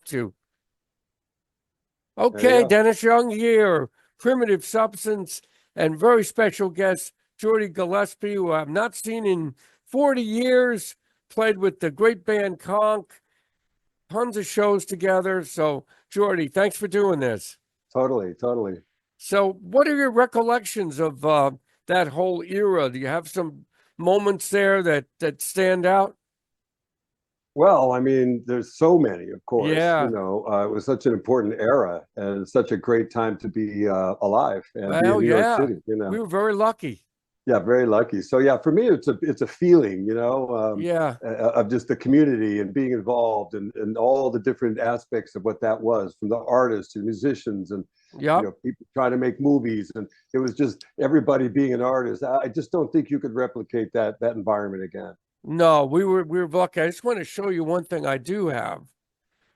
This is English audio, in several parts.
to. Okay, Dennis Young here, Primitive Substance, and very special guest, Geordie Gillespie, who I've not seen in 40 years, played with the great band KONK, tons of shows together. So, Geordie, thanks for doing this. Totally. So, what are your recollections of that whole era? Do you have some moments there that stand out? Well, I mean, there's so many, of course. Yeah. It was such an important era and such a great time to be alive and be in Well, New York yeah, City. we were very lucky. Yeah, very lucky. So yeah, for me, it's a feeling, Yeah. of just the community and being involved and all the different aspects of what that was, from the artists to musicians and Yep. people trying to make movies, and it was just everybody being an artist. I just don't think you could replicate that environment again. No, we were lucky. I just want to show you one thing I do have.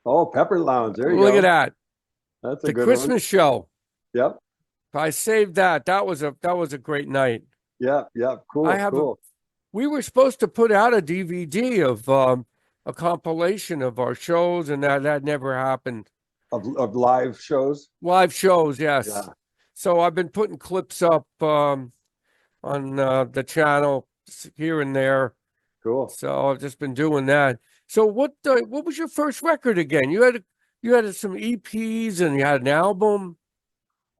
Oh, Peppermint Lounge. There you Look go. at that. That's a The good Christmas one. show. Yep. I saved that. That was a great night. Yeah. Cool. I have cool. We were supposed to put out a DVD of a compilation of our shows, and that never happened. Of live shows. Live shows, yes. Yeah. So I've been putting clips up on the channel here and there. Cool. So I've just been doing that. So what was your first record again? You had some EPs and you had an album,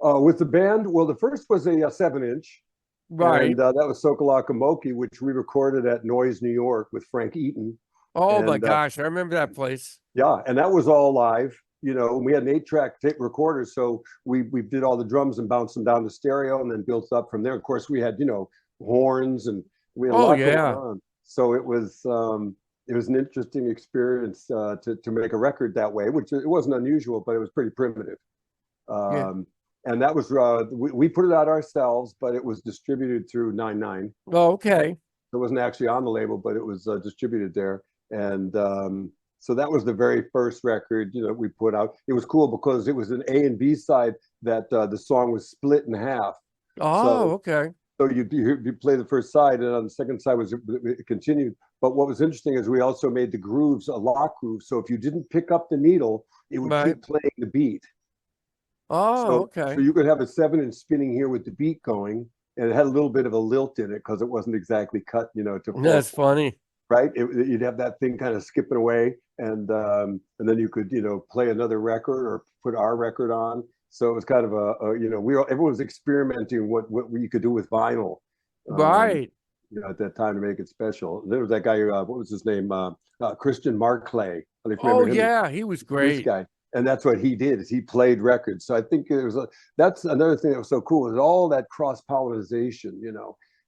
With the band, well, the first was a 7-inch. right? And that was Sokolakamoki, which we recorded at Noise, New York with Frank Eaton. Oh my And gosh, I remember that place. yeah, and that was all live. We had an 8-track tape recorder, so we did all the drums and bounced them down to stereo and then built up from there. Of course, we had, horns, and we had a lot going on. So it was an interesting experience to make a record that way, which it wasn't unusual, but it was pretty primitive. Yeah. And that was we put it out ourselves, but it was distributed through 99. Oh, okay. It wasn't actually on the label, but it was distributed there. And so that was the very first record we put out. It was cool because it was an A and B side that the song was split in half. Oh, okay. So you play the first side, and on the second side it continued. But what was interesting is we also made the grooves a lock groove. So if you didn't pick up the needle, it would keep playing the beat. Oh, okay. So you could have a 7-inch spinning here with the beat going, and it had a little bit of a lilt in it because it wasn't exactly cut, to. That's funny, right? You'd have that thing kind of skipping away, and then you could play another record or put our record on. So it was kind of everyone was experimenting what you could do with vinyl, right? At that time to make it special. There was that guy, what was his name? Christian Marclay. Oh yeah, he was great. This guy. And that's what he did, is he played records. So I think that's another thing that was so cool, is all that cross-pollination.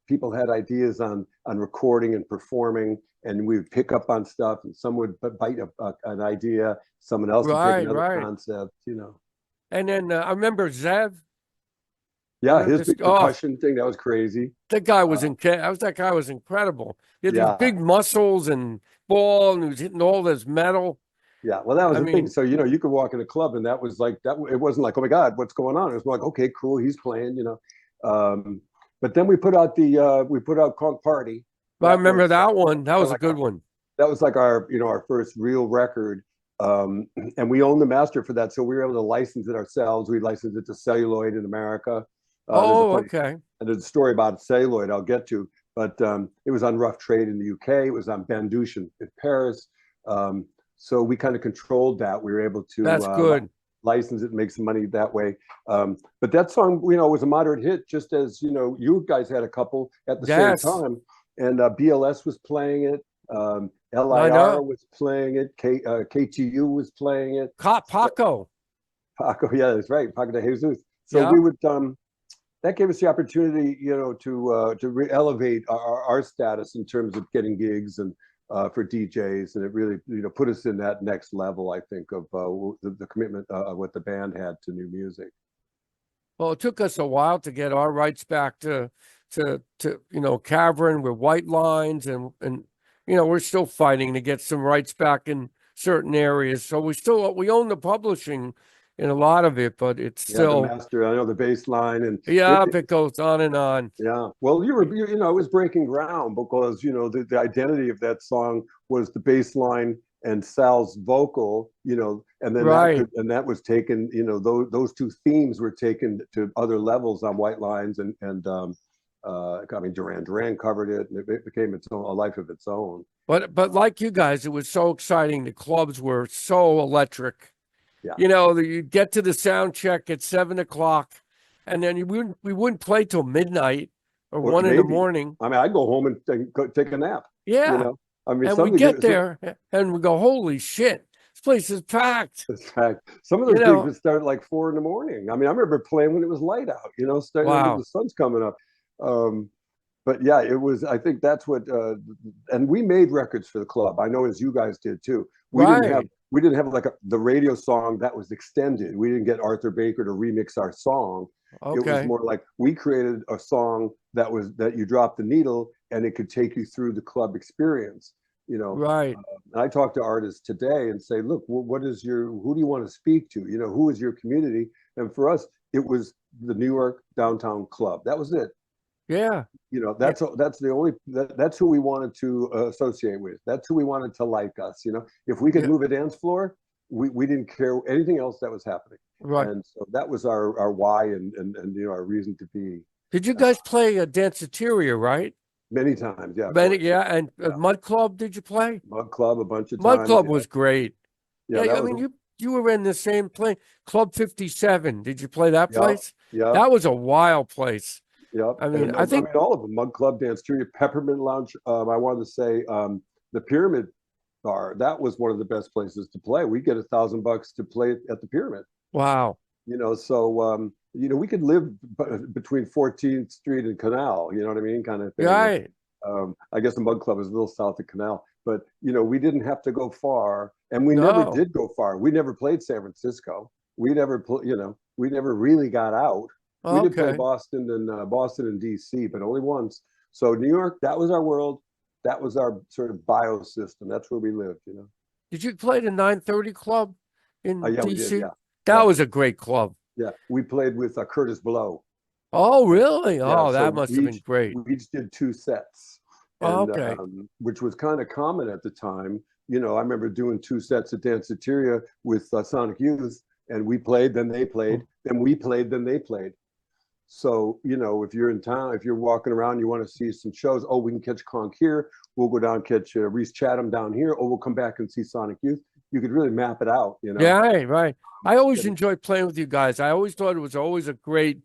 People had ideas on recording and performing, and we would pick up on stuff, and some would bite an idea, someone else would take another concept, And then I remember Zev. Yeah, his big percussion thing, that was crazy. That guy was that guy was incredible. He had these big muscles and ball, and he was hitting all this metal. Yeah, well, that was the thing. So you could walk in a club, and that was like that. It wasn't like, oh my God, what's going on? It was like, okay, cool, he's playing, But then we put out KONK Party. I remember that one. That was a good one. That was like our first real record, and we owned the master for that, so we were able to license it ourselves. We licensed it to Celluloid in America. Okay. And there's a story about Celluloid I'll get to, but it was on Rough Trade in the UK. It was on Bandouche in Paris. So we kind of controlled that. We were able to That's good. License it and make some money that way. But that song, was a moderate hit, just as, you guys had a couple at the same time. And BLS was playing it. LIR was playing it. KTU was playing it. Paco. Paco, yeah, that's right. Paco de Jesus. So we would, that gave us the opportunity, to elevate our status in terms of getting gigs and for DJs, and it really put us in that next level, I think, of the commitment of what the band had to new music. Well, it took us a while to get our rights back to Cavern with White Lines, and we're still fighting to get some rights back in certain areas. So we own the publishing in a lot of it, but it's still the master. I know the bass line, and it goes on and on. Yeah, well, it was breaking ground because the identity of that song was the bass line and Sal's vocal, you know, and then that was taken, you know, those two themes were taken to other levels on White Lines, and I mean, Duran Duran covered it, and it became its own, a life of its own. But like you guys, it was so exciting. The clubs were so electric. Yeah. You know, you'd get to the sound check at 7 o'clock, and then we wouldn't play till midnight or 1 in the morning. I mean, I'd go home and go take a nap. Yeah. You know? I mean, and we get there and we go, holy shit, this place is packed. It's packed. Some of those gigs would start at like 4 in the morning. I mean, I remember playing when it was light out, you know, starting when the sun's coming up. But yeah, it was, I think that's what, and we made records for the club. I know, as you guys did too. We didn't have like the radio song that was extended. We didn't get Arthur Baker to remix our song. Okay. It was more like we created a song that you dropped the needle and it could take you through the club experience, you know. Right. And I talk to artists today and say, look, who do you want to speak to? You know, who is your community? And for us, it was the New York downtown club. That was it. Yeah. You know, that's who we wanted to associate with. That's who we wanted to like us. You know, if we could move a dance floor, we didn't care anything else that was happening. Right. And so that was our why and you know, our reason to be. Did you guys play a Danceteria, right? Many times, yeah. And Mud Club, did you play? Mud Club a bunch of times. Mud Club was great. Yeah, I mean, you were in the same place. Club 57. Did you play that place? Yeah. That was a wild place. Yeah. I mean, I think all of them, Mud Club, Danceteria, Peppermint Lounge. I wanted to say the Pyramid Bar. That was one of the best places to play. We get $1,000 to play at the Pyramid. Wow. You know, so you know, we could live between 14th Street and Canal. You know what I mean, kind of thing. Right. I guess the Mud Club is a little south of Canal, but you know, we didn't have to go far, and we never did go far. We never played San Francisco. We never, you know, we never really got out. We did play Boston and DC, but only once. So New York, that was our world. That was our sort of biosystem. That's where we lived, you know. Did you play the 930 Club in DC? We did, yeah. That was a great club. Yeah, we played with Curtis Blow. Oh, really? Yeah, oh, that must have been great. We each did 2 sets. And, which was kind of common at the time. You know, I remember doing 2 sets at Danceteria with Sonic Youth, and we played, then they played, then we played, then they played. So, you know, if you're in town, if you're walking around, you want to see some shows, we can catch KONK here. We'll go down, catch Reese Chatham down here, or we'll come back and see Sonic Youth. You could really map it out, you know? Yeah, right. I always enjoyed playing with you guys. I always thought it was always a great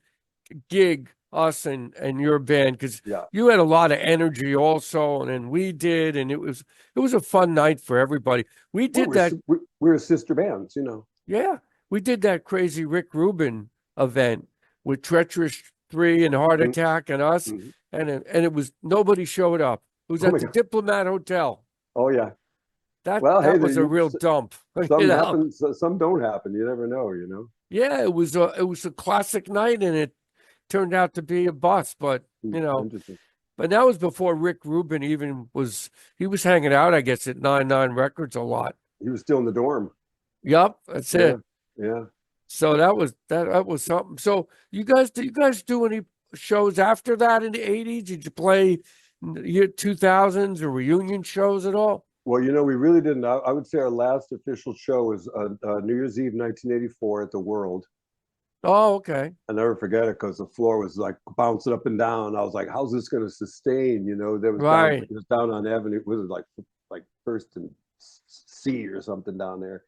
gig, us and your band, because you had a lot of energy also, and then we did, and it was a fun night for everybody. We did we were sister bands, you know? Yeah, we did that crazy Rick Rubin event with Treacherous 3 and Heart Attack and us, and it was, nobody showed up. It was at the Diplomat Hotel. Oh yeah. That was a real dump. Some happen, some don't happen. You never know, you know. Yeah, it was a classic night, and it turned out to be a bust. But you know, but that was before Rick Rubin he was hanging out, I guess, at 99 Records a lot. He was still in the dorm. Yep, that's it. Yeah. So that was something. So did you guys do any shows after that in the 80s? Did you play year 2000s or reunion shows at all? Well, you know, we really didn't. I would say our last official show was New Year's Eve, 1984 at the World. Oh, okay. I'll never forget it because the floor was like bouncing up and down. I was like, how's this going to sustain? You know, there was it was down on Avenue. It was like First and C or something down there.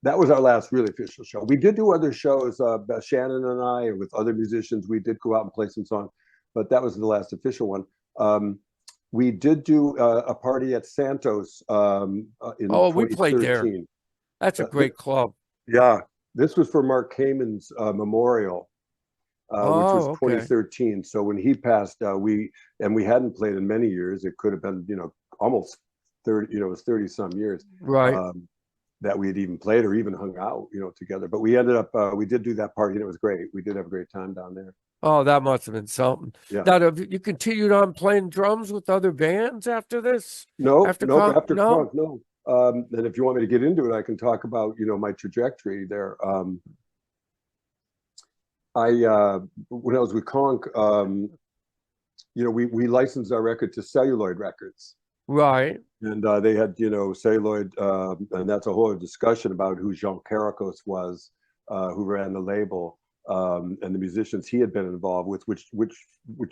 That was our last really official show. We did do other shows, Shannon and I, with other musicians. We did go out and play some songs, but that was the last official one. We did do a party at Santos in 2013. We played there. That's a great club. Yeah, this was for Mark Kamen's memorial, which was 2013. So when he passed, we hadn't played in many years. It could have been, you know, almost 30. You know, it was 30 some years. Right. That we had even played or even hung out, you know, together. But we ended up, we did do that party, and it was great. We did have a great time down there. Oh, that must have been something. Yeah. Now, have you continued on playing drums with other bands after this? No, after KONK, no. And if you want me to get into it, I can talk about, you know, my trajectory there. When I was with KONK, you know, we licensed our record to Celluloid Records. Right. And they had, celluloid, and that's a whole discussion about who Jean Caracos was, who ran the label, and the musicians he had been involved with, which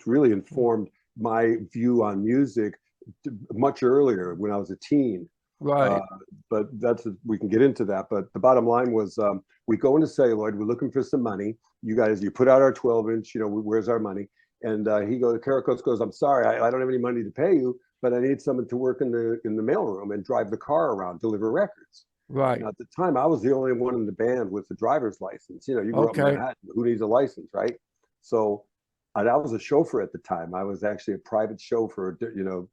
really informed my view on music much earlier when I was a teen. Right. But we can get into that. But the bottom line was, we go into celluloid, we're looking for some money. You guys, you put out our 12-inch, where's our money? And Caracos goes, I'm sorry, I don't have any money to pay you, but I need someone to work in the mailroom and drive the car around, deliver records. Right. Now, at the time, I was the only one in the band with the driver's license. You grew up in Manhattan, who needs a license, right? So I was a chauffeur at the time. I was actually a private chauffeur,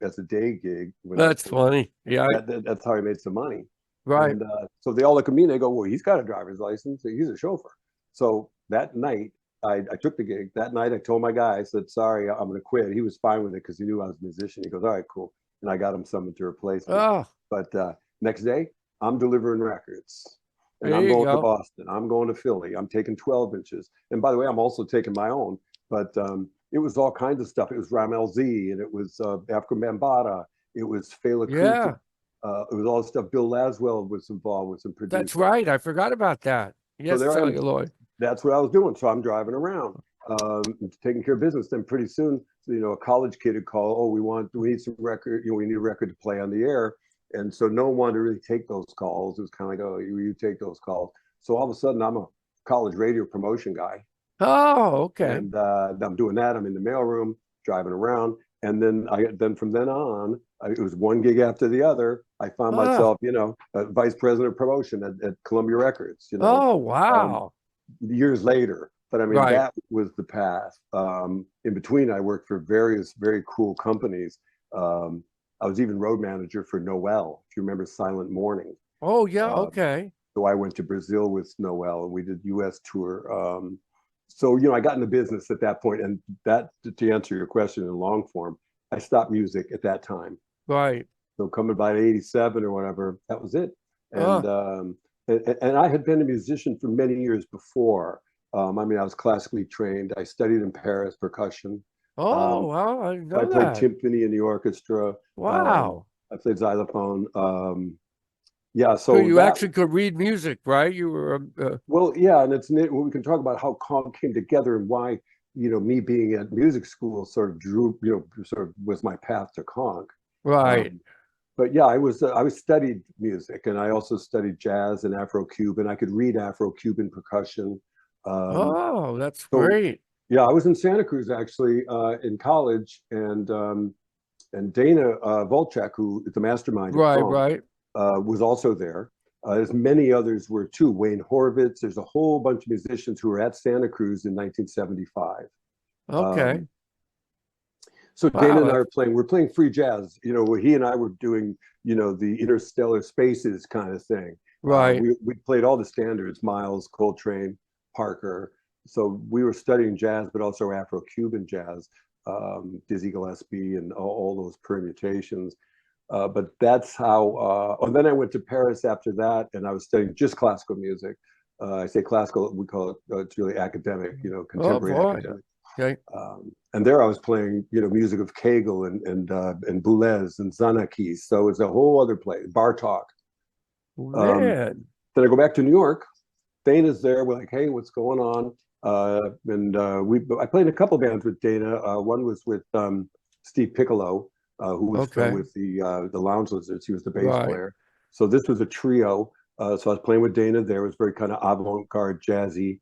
as a day gig. That's funny. Yeah. That's how I made some money. Right. And so they all look at me and they go, well, he's got a driver's license. He's a chauffeur. So that night, I took the gig. That night, I told my guy, I said, sorry, I'm going to quit. He was fine with it because he knew I was a musician. He goes, all right, cool. And I got him someone to replace me. Oh. But next day, I'm delivering records. And I'm going to Boston. I'm going to Philly. I'm taking 12 inches. And by the way, I'm also taking my own. But it was all kinds of stuff. It was Ramel Z, and it was Africa Bambaataa. It was Fela Kuti. Yeah. It was all the stuff. Bill Laswell was involved with some producers. That's right. I forgot about that. Yes, so celluloid. That's what I was doing. So I'm driving around, taking care of business. Then pretty soon, a college kid would call, oh, we need some record, we need a record to play on the air. And so no one wanted to really take those calls. It was kind of like, oh, you take those calls. So all of a sudden, I'm a college radio promotion guy. Oh, okay. And I'm doing that. I'm in the mailroom, driving around. And then from then on, it was one gig after the other. I found myself, vice president of promotion at Columbia Records. Oh, wow. Years later. But I mean, that was the path. In between, I worked for various very cool companies. I was even road manager for Noel, if you remember Silent Morning. Oh, yeah. Okay. So I went to Brazil with Noel, and we did US tour. So, I got in the business at that point, and that, to answer your question in long form, I stopped music at that time. Right. So coming by 87 or whatever, that was it. And I had been a musician for many years before. I was classically trained. I studied in Paris percussion. Oh, wow. I know I played timpani in the orchestra. Wow. I played xylophone. So you actually could read music, right? You were well, yeah, and we can talk about how KONK came together and why me being at music school sort of was my path to KONK. Right. But yeah, I studied music, and I also studied jazz and Afro-Cuban. I could read Afro-Cuban percussion. That's great. Yeah, I was in Santa Cruz actually in college, and Dana Volchak, who is the mastermind, right. Was also there. As many others were too. Wayne Horvitz. There's a whole bunch of musicians who were at Santa Cruz in 1975. Okay. So Dana and I we're playing free jazz, where he and I were doing, the interstellar spaces kind of thing. Right. We played all the standards, Miles, Coltrane, Parker. So we were studying jazz, but also Afro-Cuban jazz, Dizzy Gillespie and all those permutations. But that's how, and then I went to Paris after that, and I was studying just classical music. I say classical, we call it, it's really academic, contemporary academic. Okay. And there I was playing, music of Kagel and Boulez and Zanakis. So it's a whole other place, Bartok. Man. Then I go back to New York. Dana's there. We're like, hey, what's going on? I played in a couple bands with Dana. One was with Steve Piccolo, who was with the Lounge Lizards. He was the bass player. So this was a trio. So I was playing with Dana there. It was very kind of avant-garde, jazzy.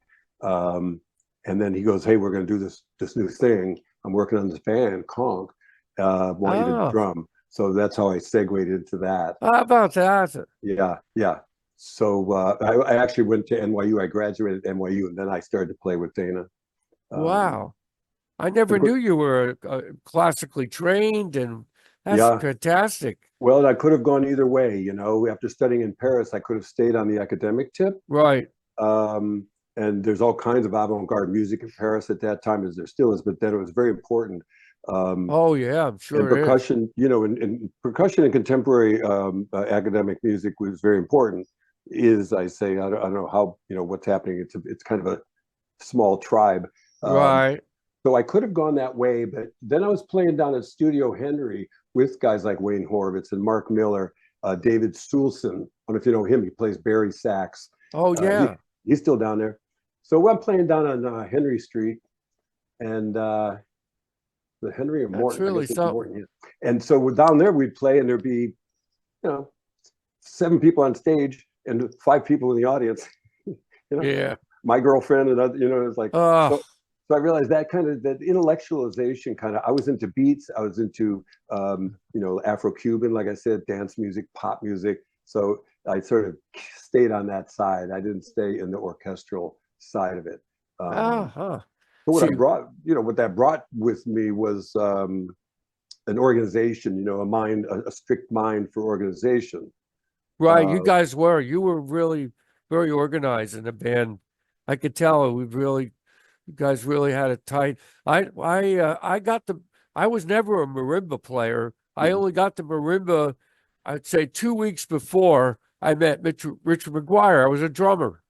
And then he goes, hey, we're going to do this new thing. I'm working on this band, KONK. Want you to drum. So that's how I segued into that. How about that? Yeah. So I actually went to NYU. I graduated at NYU, and then I started to play with Dana. Wow. I never knew you were classically trained, and that's fantastic. Well, I could have gone either way. After studying in Paris, I could have stayed on the academic tip. Right. And there's all kinds of avant-garde music in Paris at that time, as there still is, but then it was very important. Oh yeah, I'm sure. And percussion, in percussion and contemporary academic music was very important. I don't know how, what's happening. It's kind of a small tribe. Right. So I could have gone that way, but then I was playing down at Studio Henry with guys like Wayne Horvitz and Mark Miller, David Soulson. I don't know if you know him. He plays Barry sax. Oh yeah, he's still down there. So I'm playing down on Henry Street, and the Henry and Morton. That's really something. Morton, yeah. And so we're down there. We'd play, and there'd be, 7 people on stage and 5 people in the audience. Yeah. My girlfriend and other, it's like. So I realized that kind of that intellectualization kind of. I was into beats. I was into Afro-Cuban, like I said, dance music, pop music. So I sort of stayed on that side. I didn't stay in the orchestral side of it. So what I brought, what that brought with me was an organization. A strict mind for organization. Right, you were really very organized in the band. I could tell you guys really had it tight. I was never a marimba player. I only got the marimba, I'd say 2 weeks before I met Richard McGuire. I was a drummer.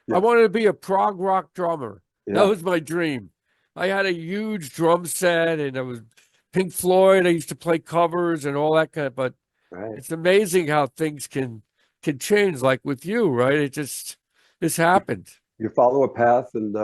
Yeah. I wanted to be a prog rock drummer. Yeah. That was my dream. I had a huge drum set, and I was Pink Floyd. I used to play covers and all that kind of. But It's amazing how things can change. Like with you, right? This happened. You follow a path, and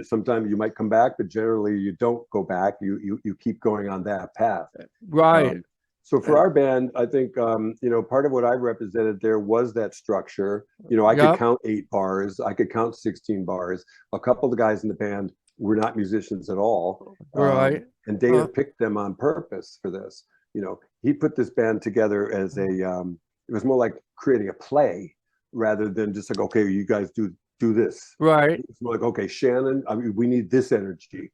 sometimes you might come back, but generally you don't go back. You keep going on that path. Right. So for our band, I think part of what I represented there was that structure. I could count 8 bars. I could count 16 bars. A couple of the guys in the band were not musicians at all. Right. And Dana picked them on purpose for this. He put this band together as it was more like creating a play rather than just like, okay, you guys do this. Right. It's more like, okay, Shannon, we need this energy.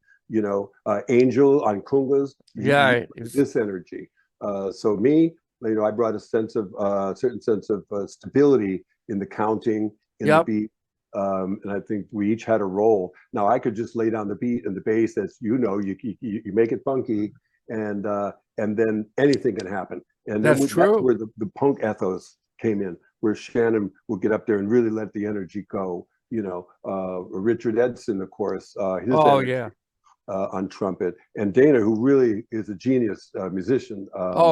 Angel on congas, this energy. So me, I brought a certain sense of stability in the counting, in the beat. And I think we each had a role. Now I could just lay down the beat and the bass, as you make it funky, and then anything can happen. And that's true. That's where the punk ethos came in, where Shannon would get up there and really let the energy go. Richard Edson, of course, on trumpet, and Dana, who really is a genius musician.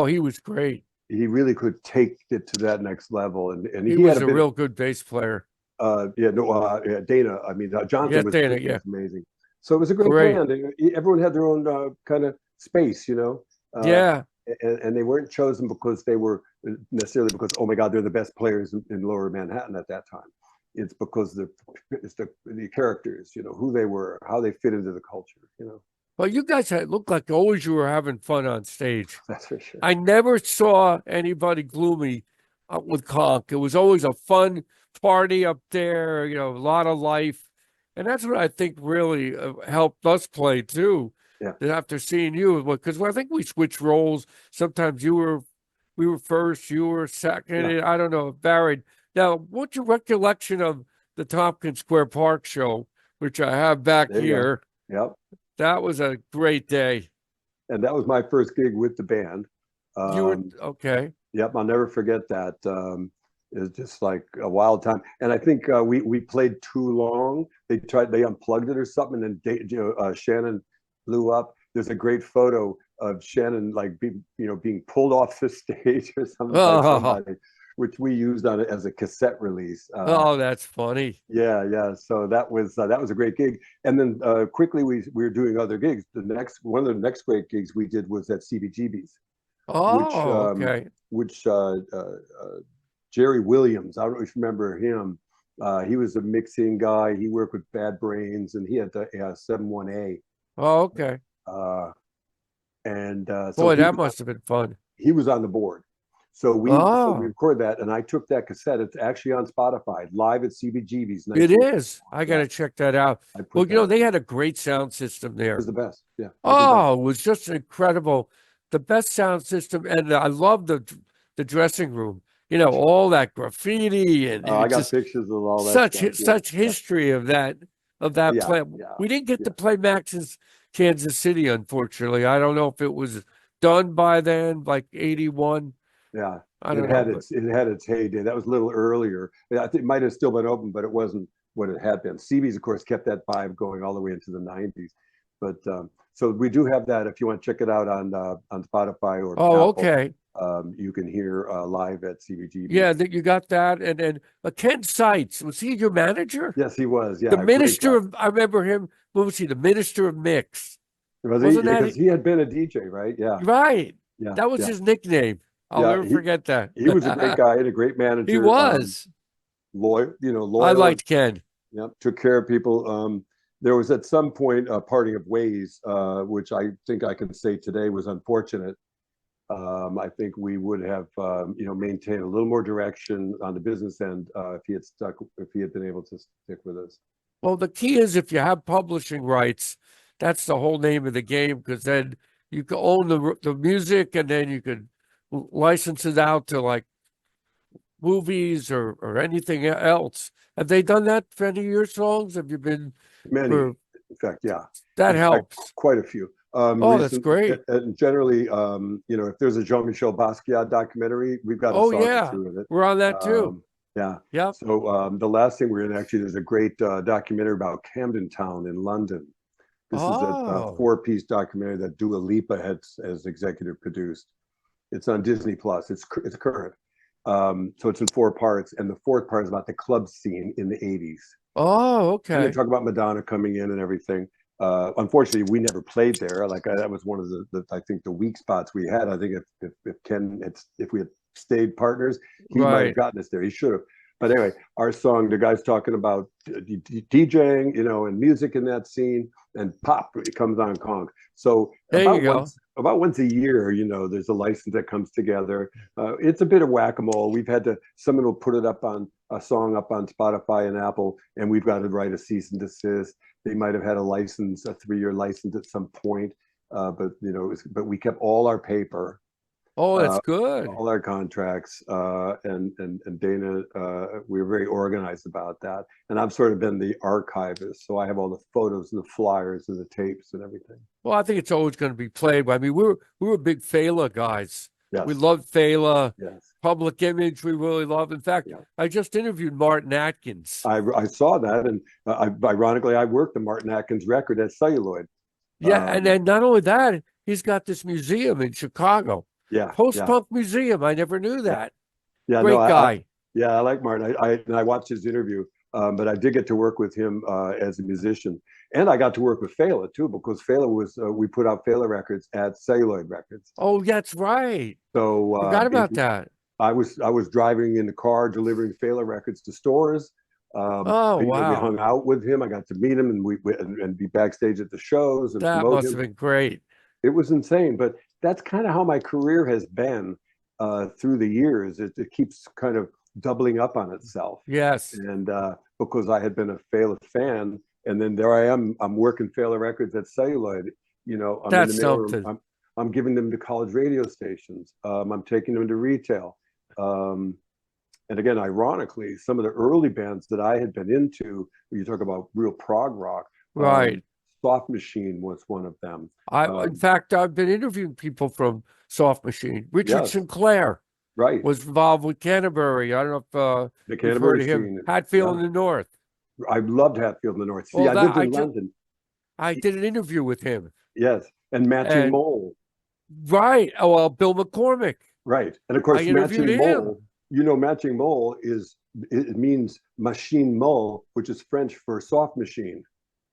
He was great. He really could take it to that next level, and he was a real good bass player. Dana. I mean, Jonathan was amazing. So it was a great band. Everyone had their own kind of space, and they weren't chosen because they were necessarily because, oh my God, they're the best players in Lower Manhattan at that time. It's because it's the characters, who they were, how they fit into the culture, Well, you guys looked like always you were having fun on stage. That's for sure. I never saw anybody gloomy with KONK. It was always a fun party up there, a lot of life. And that's what I think really helped us play too. Yeah. After seeing you, because I think we switched roles. Sometimes we were first, you were second. Yeah. I don't know, varied. Now, what's your recollection of the Tompkins Square Park show, which I have back here? Yep. That was a great day. And that was my first gig with the band. You were okay. Yep, I'll never forget that. It was just like a wild time. And I think we played too long. They unplugged it or something, and Shannon blew up. There's a great photo of Shannon being pulled off the stage or something by somebody, which we used on it as a cassette release. That's funny. Yeah. So that was a great gig. And then quickly we were doing other gigs. One of the next great gigs we did was at CBGB's. Which Jerry Williams, I don't know if you remember him. He was a mixing guy. He worked with Bad Brains, and he had the 71A. Oh, okay. So that must have been fun. He was on the board. So we record that, and I took that cassette. It's actually on Spotify, live at CBGB's. It is. I got to check that out. Well, they had a great sound system there. It was the best. Yeah. It was just incredible. The best sound system, and I love the dressing room. All that graffiti and I got pictures of all that. Such history of that play. We didn't get to play Max's Kansas City, unfortunately. I don't know if it was done by then, like 81. Yeah, it had its heyday. That was a little earlier. I think it might have still been open, but it wasn't what it had been. CB's, of course, kept that vibe going all the way into the 90s. But So we do have that. If you want to check it out on Spotify or Oh, Apple, okay. you can hear live at CBGB. Yeah, that you got that. And then Ken Seitz, was he your manager? Yes, he was. Yeah, The great minister guy. of, I remember him. What was he? The minister of mix. Was he? Wasn't that Because he had been a DJ, right? Yeah, right? yeah, That was yeah, his nickname. I'll yeah. never forget that. He was a great guy and a great manager. He was. Loyal, I loyal. liked Ken. Yeah, took care of people. There was at some point a parting of ways, which I think I can say today was unfortunate. I think we would have, maintained a little more direction on the business end if he had been able to stick with us. Well, the key is if you have publishing rights, that's the whole name of the game, because then you can own the music, and then you could license it out to like movies or anything else. Have they done that for any of your songs? Have you been Many, in fact, yeah. That helps. Quite a few. That's great. And generally, if there's a Jean-Michel Basquiat documentary, we've got a song or two of it. We're on that too. Yeah. Yeah. So the last thing we're in, actually, there's a great documentary about Camden Town in London. This is a 4-piece documentary that Dua Lipa has executive produced. It's on Disney Plus. It's current. So it's in 4 parts, and the 4th part is about the club scene in the 80s. Oh, okay. And they talk about Madonna coming in and everything. Unfortunately, we never played there. That was one of I think the weak spots we had. I think if we had stayed partners, he might have gotten us there. He should have. But anyway, our song, the guy's talking about DJing, and music in that scene, and pop, it comes on KONK. So about once a year, there's a license that comes together. It's a bit of whack-a-mole. Someone will put it up on a song up on Spotify and Apple, and we've got to write a cease and desist. They might have had a 3-year license at some point, but we kept all our paper. Oh, that's good. All our contracts, and Dana, we were very organized about that. And I've sort of been the archivist, so I have all the photos and the flyers and the tapes and everything. Well, I think it's always going to be played. I mean, we were big Fela guys. Yes. We loved Fela. Yes. Public Image, we really love. In fact, I just interviewed Martin Atkins. I saw that, and ironically, I worked the Martin Atkins record at Celluloid. Yeah, and then not only that, he's got this museum in Chicago. Yeah, Post-punk museum. I never knew that. Yeah, great guy. I like Martin. I watched his interview, but I did get to work with him as a musician, and I got to work with Fela too, because Fela was we put out Fela records at Celluloid Records. Oh, that's right. So forgot about that. I was driving in the car delivering Fela records to stores. Wow! We hung out with him. I got to meet him, and and be backstage at the shows. And that must have been great. It was insane, but that's kind of how my career has been through the years. It keeps kind of doubling up on itself. Yes. And because I had been a Fela fan, and then there I am. I'm working Fela records at Celluloid. That's something. I'm giving them to college radio stations. I'm taking them to retail. And again, ironically, some of the early bands that I had been into, when you talk about real prog rock, right? Soft Machine was one of them. In fact, I've been interviewing people from Soft Machine. Richard Sinclair, was involved with Canterbury. I don't know if the Canterbury you've heard of him. Hatfield in the North. I loved Hatfield in the North. See, well, I lived in London. I did an interview with him. Yes, and Matching Mole. Right. Oh, well, Bill McCormick. Right, and of course, Matching Mole. Matching Mole it means machine mole, which is French for soft machine.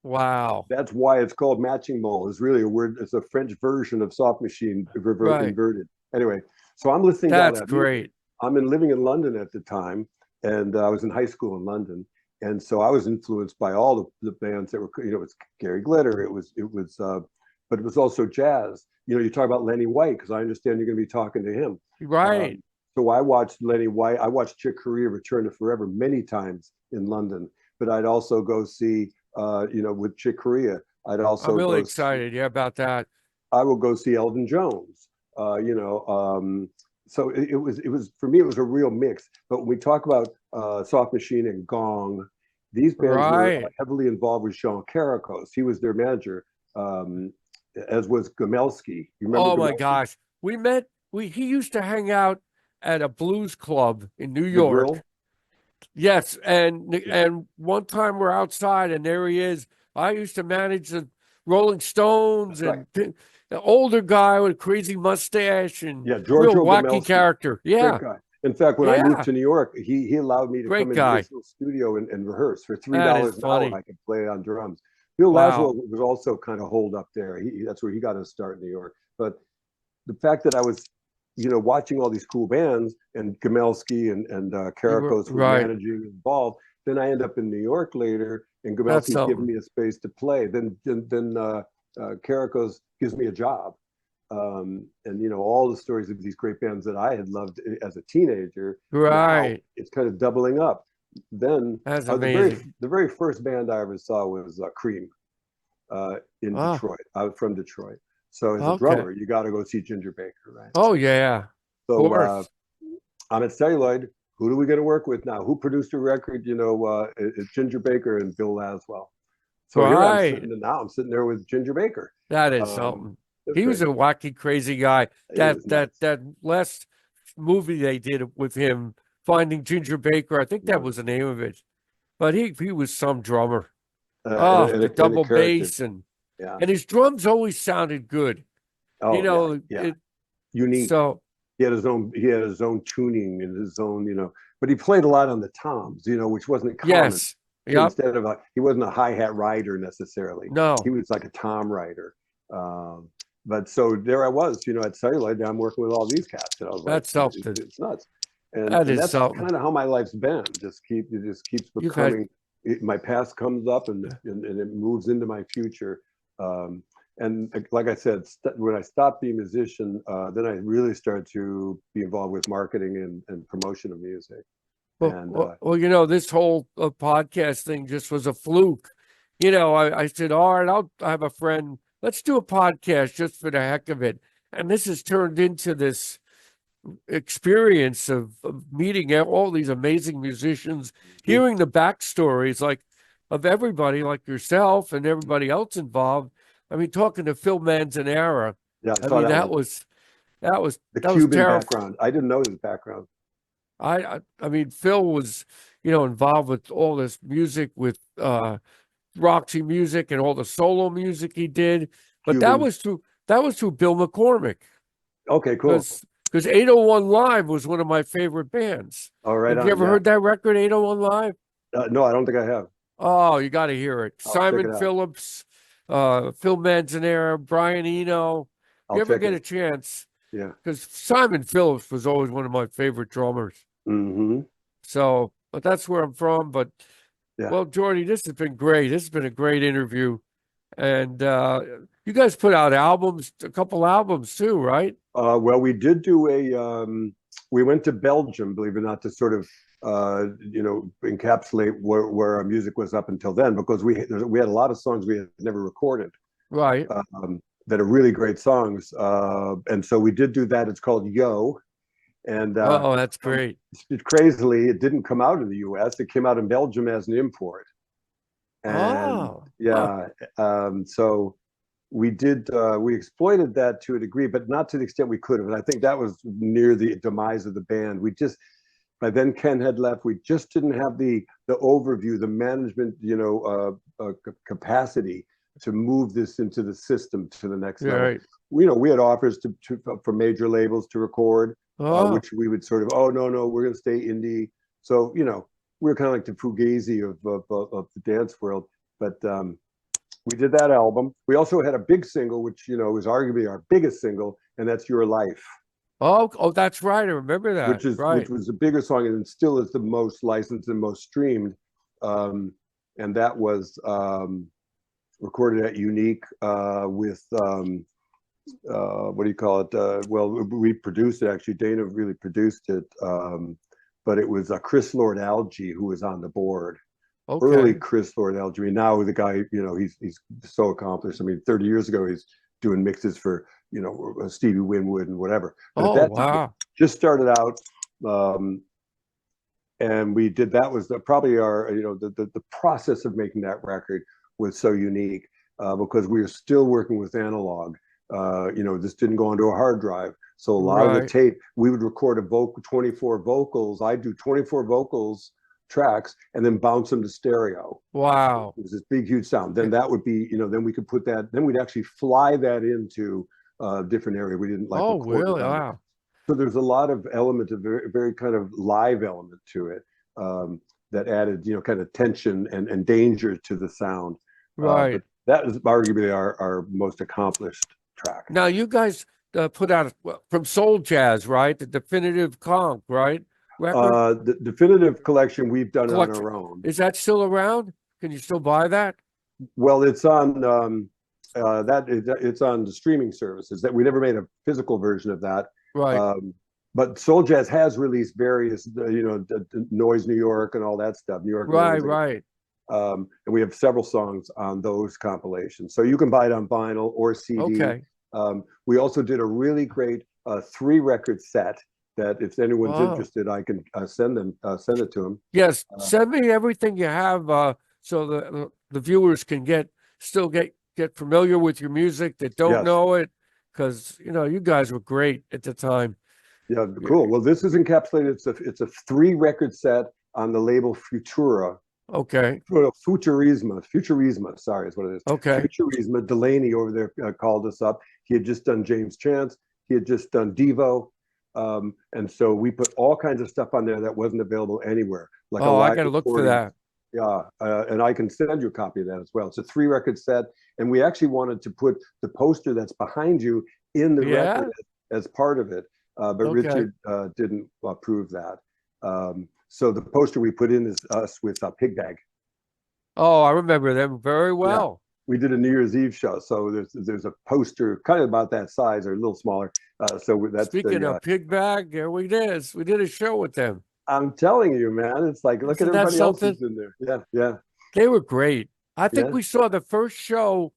Wow. That's why it's called Matching Mole. It's really a word. It's a French version of soft machine inverted. Anyway, so I'm listening to that. That's great. I'm living in London at the time, and I was in high school in London. And so I was influenced by all the bands that were, it's Gary Glitter. But it was also jazz. You talk about Lenny White, because I understand you're going to be talking to him. Right. So I watched Lenny White. I watched Chick Corea Return to Forever many times in London. But I'd also go see, with Chick Corea. I'm really excited, about that. I will go see Elton Jones. So it was for me. It was a real mix. But when we talk about Soft Machine and Gong, these bands were heavily involved with Jean Caracos. He was their manager, as was Gomelski. You remember? Oh my gosh, we met. He used to hang out at a blues club in New York. Yes, and one time we're outside, and there he is. I used to manage Rolling Stones, Right. and the older guy with a crazy mustache and Yeah, real Giorgio wacky Gamelski, character. Yeah, great guy. In fact, when I moved yeah, to New York, he allowed me to great come into guy. his little studio and rehearse for That is $3 an hour. funny. I could play on drums. Bill Wow. Laswell was also kind of holed up there. That's where he got his start in New York. But the fact that I was, watching all these cool bands and Gamelski and Caracos were Right. managing and involved, then I end up in New York later, and That's Gamelski's giving something. me a space to play. Then Caracos gives me a job. And all the stories of these great bands that I had loved as a teenager, now Right. it's kind of doubling up. Then That's the amazing. very first band I ever saw was Cream in Oh, Detroit. I was from Detroit, so as a okay. drummer, you got to go see Ginger Baker, right? Oh, yeah. Of So course. I'm at Celluloid. Who are we going to work with now? Who produced a record? It's Ginger Baker and Bill Laswell. So here I'm Right. sitting, and now I'm sitting there with Ginger Baker. That is Um, something. it was He was great. a wacky, crazy guy. He was nuts. That last movie they did with him, Finding Ginger Baker, I think that Yeah. was the name of it. But he was some drummer. And, Oh, and, the a, and a double character. bass and Yeah. his drums always sounded good. Oh yeah. Unique. So He had his own tuning and his own. But he played a lot on the toms, which wasn't common. yes. So Yep. instead of he wasn't a hi-hat rider necessarily. No. He was like a tom rider. But so there I was, at Celluloid, I'm working with all these cats, and I was That's like, something. it's nuts. And That is that's something. kind of how my life's been. It just keeps You've had becoming. My past comes up and it moves into my future. And like I said, when I stopped being a musician, then I really started to be involved with marketing and promotion of music. Well, this whole podcast thing just was a fluke. I said, all right, I have a friend. Let's do a podcast just for the heck of it. And this has turned into this experience of meeting all these amazing musicians, hearing the backstories of everybody like yourself and everybody else involved. I mean, talking to Phil Manzanera. Yeah, I mean, that was the Cuban was terrible. background. I didn't know his background. I mean, Phil was, involved with all this music with Roxy Music and all the solo music he did. But that was through Bill McCormick. Okay, cool. Because 801 Live was one of my favorite bands. All right. Have you ever heard that record, 801 Live? No, I don't think I have. Oh, you got to hear it. I'll Simon check it out. Phillips, Phil Manzanera, Brian Eno. If you ever get a chance. Yeah. Because Simon Phillips was always one of my favorite drummers. Mm-hmm. So, but that's where I'm from. But, well, Geordie, this has been great. This has been a great interview. And you guys put out a couple albums too, right? Well, we did do we went to Belgium, believe it or not, to sort of, encapsulate where our music was up until then, because we had a lot of songs we had never recorded. Right. That are really great songs. And so we did do that. It's called Yo. And that's great. Crazily, it didn't come out in the US. It came out in Belgium as an import. And so we exploited that to a degree, but not to the extent we could have. And I think that was near the demise of the band. By then Ken had left. We just didn't have the overview, the management, capacity to move this into the system to the next level. Right. We had offers for major labels to record, which we would sort of, no, we're going to stay indie. So, we were kind of like the Fugazi of the dance world. But we did that album. We also had a big single, which, was arguably our biggest single, and that's Your Life. Oh, that's right. I remember that. Which was a bigger song and still is the most licensed and most streamed. And that was recorded at Unique with what do you call it? Well, we produced it actually. Dana really produced it, but it was Chris Lord Alge who was on the board. Okay. Early Chris Lord Alge. I mean, now the guy, he's so accomplished. I mean, 30 years ago, he's doing mixes for Stevie Winwood and whatever. But at that time, just started out, and we did. That was probably our the process of making that record was so unique because we were still working with analog. This didn't go onto a hard drive. So a lot of the tape, we would record 24 vocals. I'd do 24 vocals, tracks and then bounce them to stereo. Wow. It was this big, huge sound. Then that would be, then we could put that, then we'd actually fly that into a different area. We didn't like record really? it. Wow. So there's a lot of element, of very, very kind of live element to it that added, kind of tension and danger to the sound. Right. That is arguably our most accomplished track. Now you guys put out from Soul Jazz, right? The definitive KONK, right? Record? The definitive collection we've done on our own. Is that still around? Can you still buy that? Well, it's on it's on the streaming services. That we never made a physical version of that. Right. But Soul Jazz has released various, the Noise New York and all that stuff. New York. Right, Noise. right. And we have several songs on those compilations. So you can buy it on vinyl or CD. Okay. We also did a really great 3-record set that if anyone's interested, I can send it to them. Yes, send me everything you have so the viewers can get familiar with your music that don't know it, because you guys were great at the time. Yeah, cool. Well, this is encapsulated. It's a 3-record set on the label Futura. Okay. Futurisma, sorry, is what it is. Okay. Futurisma. Delaney over there called us up. He had just done James Chance. He had just done Devo. And so we put all kinds of stuff on there that wasn't available anywhere. Like I got to look for that. Yeah, and I can send you a copy of that as well. It's a 3-record set, and we actually wanted to put the poster that's behind you in the record as part of it, but Richard didn't approve that. So the poster we put in is us with a Pig Bag. Oh, I remember them very well. Yeah. We did a New Year's Eve show, so there's a poster kind of about that size or a little smaller. So that's speaking of Pig Bag, here we did a show with them. I'm telling you, man, it's like look at everybody else who's in there. Yeah. They were great. I think we saw the first show.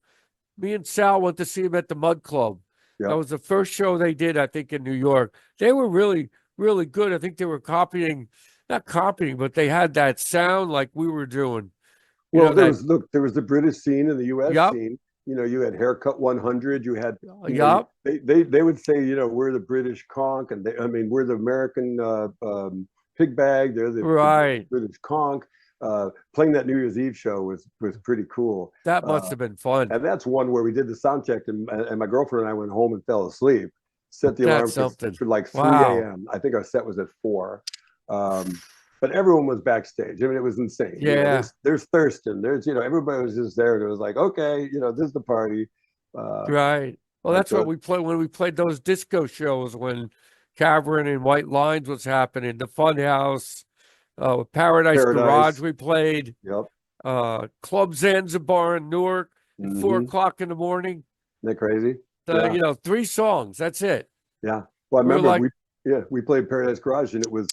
Me and Sal went to see them at the Mud Club. That was the first show they did, I think, in New York. They were really, really good. I think they were not copying, but they had that sound like we were doing. Well, there was the British scene and the US scene. You had Haircut 100. You had they would say, we're the British KONK, and we're the American Pig Bag. They're the British KONK. Playing that New Year's Eve show was pretty cool. That must have been fun. And that's one where we did the sound check, and my girlfriend and I went home and fell asleep. Set the alarm for like 3 a.m. I think our set was at 4. But everyone was backstage. I mean, it was insane. Yeah. There's Thurston. There's, everybody was just there, and it was like, okay, this is the party. Right. Well, that's what we played when we played those disco shows when Cavern and White Lines was happening. The Funhouse, Paradise Garage we played. Yep. Club Zanzibar in Newark at 4 o'clock in the morning. Isn't that crazy? 3 songs. That's it. Yeah. Well, I remember we played Paradise Garage, and it was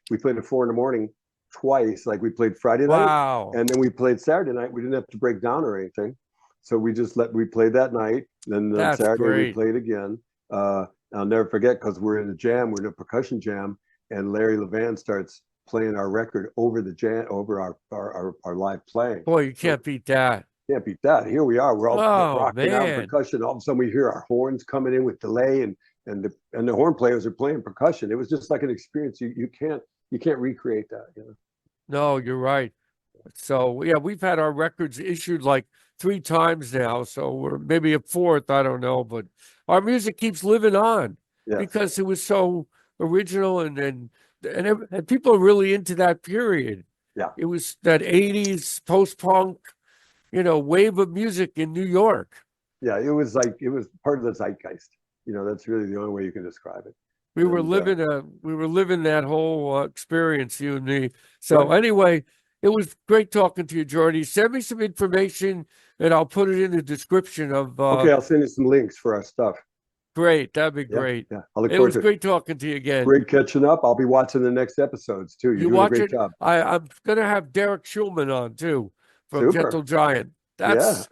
we played at 4 in the morning twice. Like we played Friday night, and then we played Saturday night. We didn't have to break down or anything, so we just we played that night. Then Saturday we played again. I'll never forget, because we're in a jam. We're in a percussion jam, and Larry Levan starts playing our record over the jam, over our live playing. Boy, you can't beat that. Can't beat that. Here we are. We're all rocking out percussion. All of a sudden, we hear our horns coming in with delay, and the horn players are playing percussion. It was just like an experience. You can't recreate that. No, you're right. So we've had our records issued like 3 times now. So we're maybe a 4th. I don't know, but our music keeps living on because it was so original, and people are really into that period. Yeah, it was that 80s post-punk, wave of music in New York. Yeah, it was part of the zeitgeist. That's really the only way you can describe it. We were living that whole experience, you and me. So anyway, it was great talking to you, Geordie. Send me some information, and I'll put it in the description of. Okay, I'll send you some links for our stuff. Great, that'd be great. Yeah, I look forward to it. It was great talking to you again. Great catching up. I'll be watching the next episodes too. You're doing a great job. I'm gonna have Derek Schulman on too from Gentle Giant. That's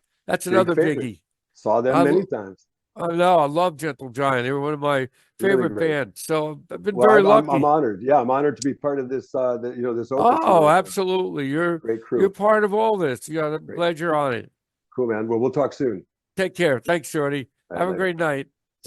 another biggie. Saw them many times. I know. I love Gentle Giant. They were one of my favorite bands. So I've been very lucky. I'm honored. Yeah, I'm honored to be part of this. This. Oh, absolutely. You're great crew. You're part of all this. I'm glad you're on it. Cool, man. Well, we'll talk soon. Take care. Thanks, Geordie. Have a great night.